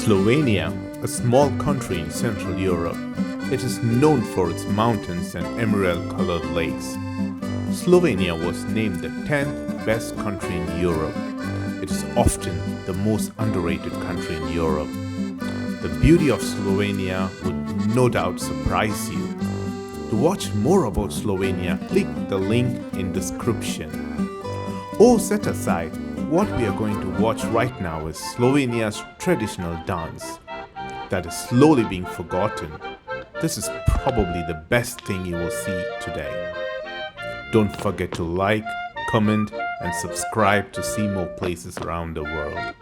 Slovenia, a small country in Central Europe, it is known for its mountains and emerald-colored lakes. Slovenia was named the 10th best country in Europe. It is often the most underrated country in Europe. The beauty of Slovenia would no doubt surprise you. To watch more about Slovenia, click the link in description. Or set aside, what we are going to watch right now is Slovenia's traditional dance that is slowly being forgotten. This is probably the best thing you will see today. Don't forget to like, comment, and subscribe to see more places around the world.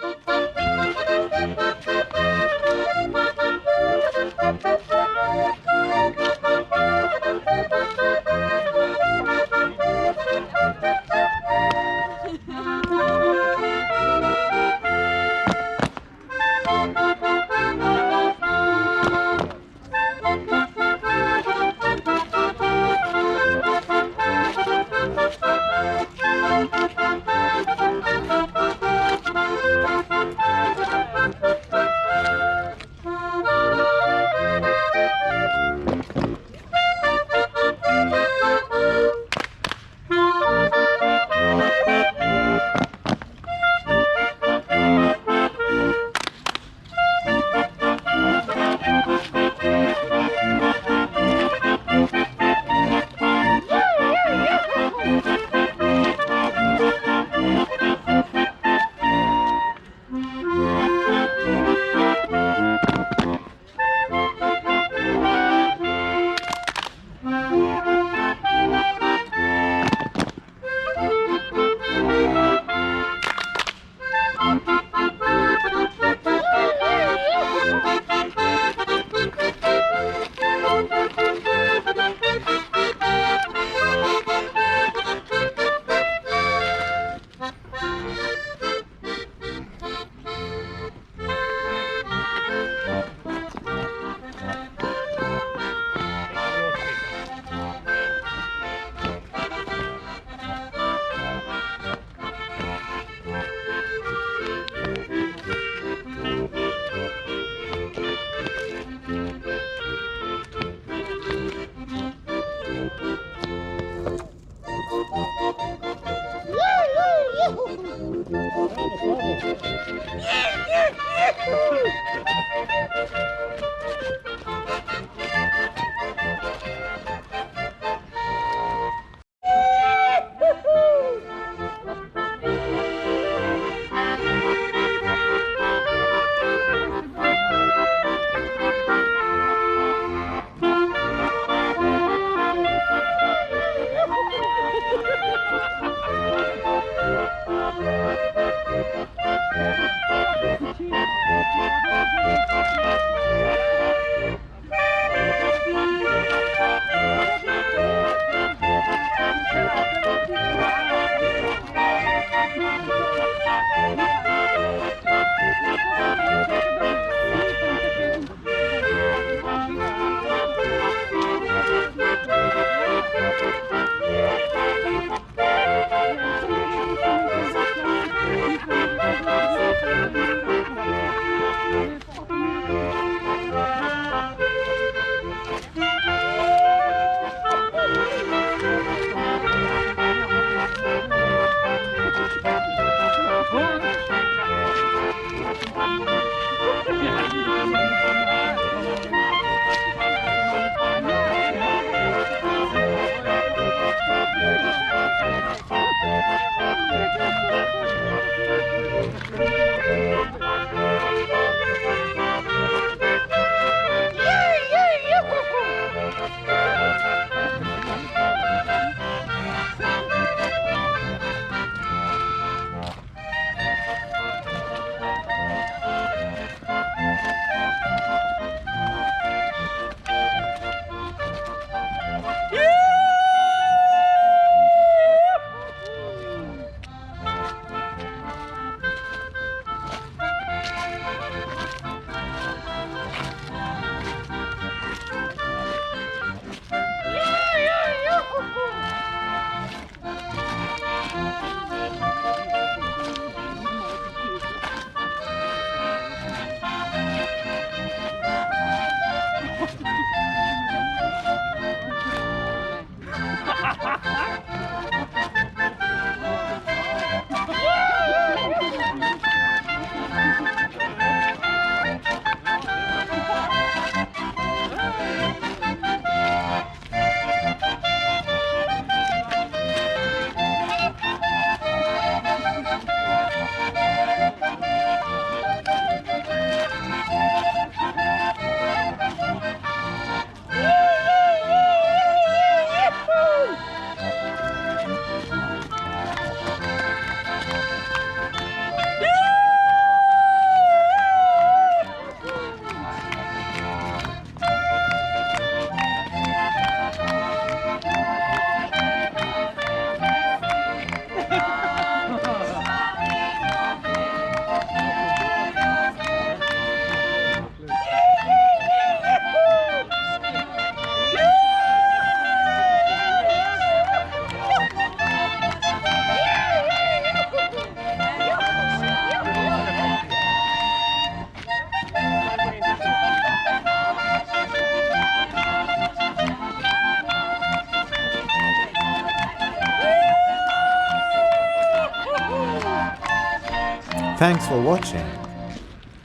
Thanks for watching.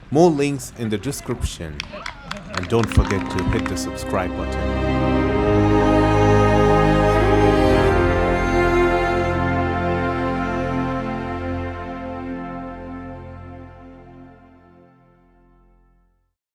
More links in the description. And don't forget to hit the subscribe button.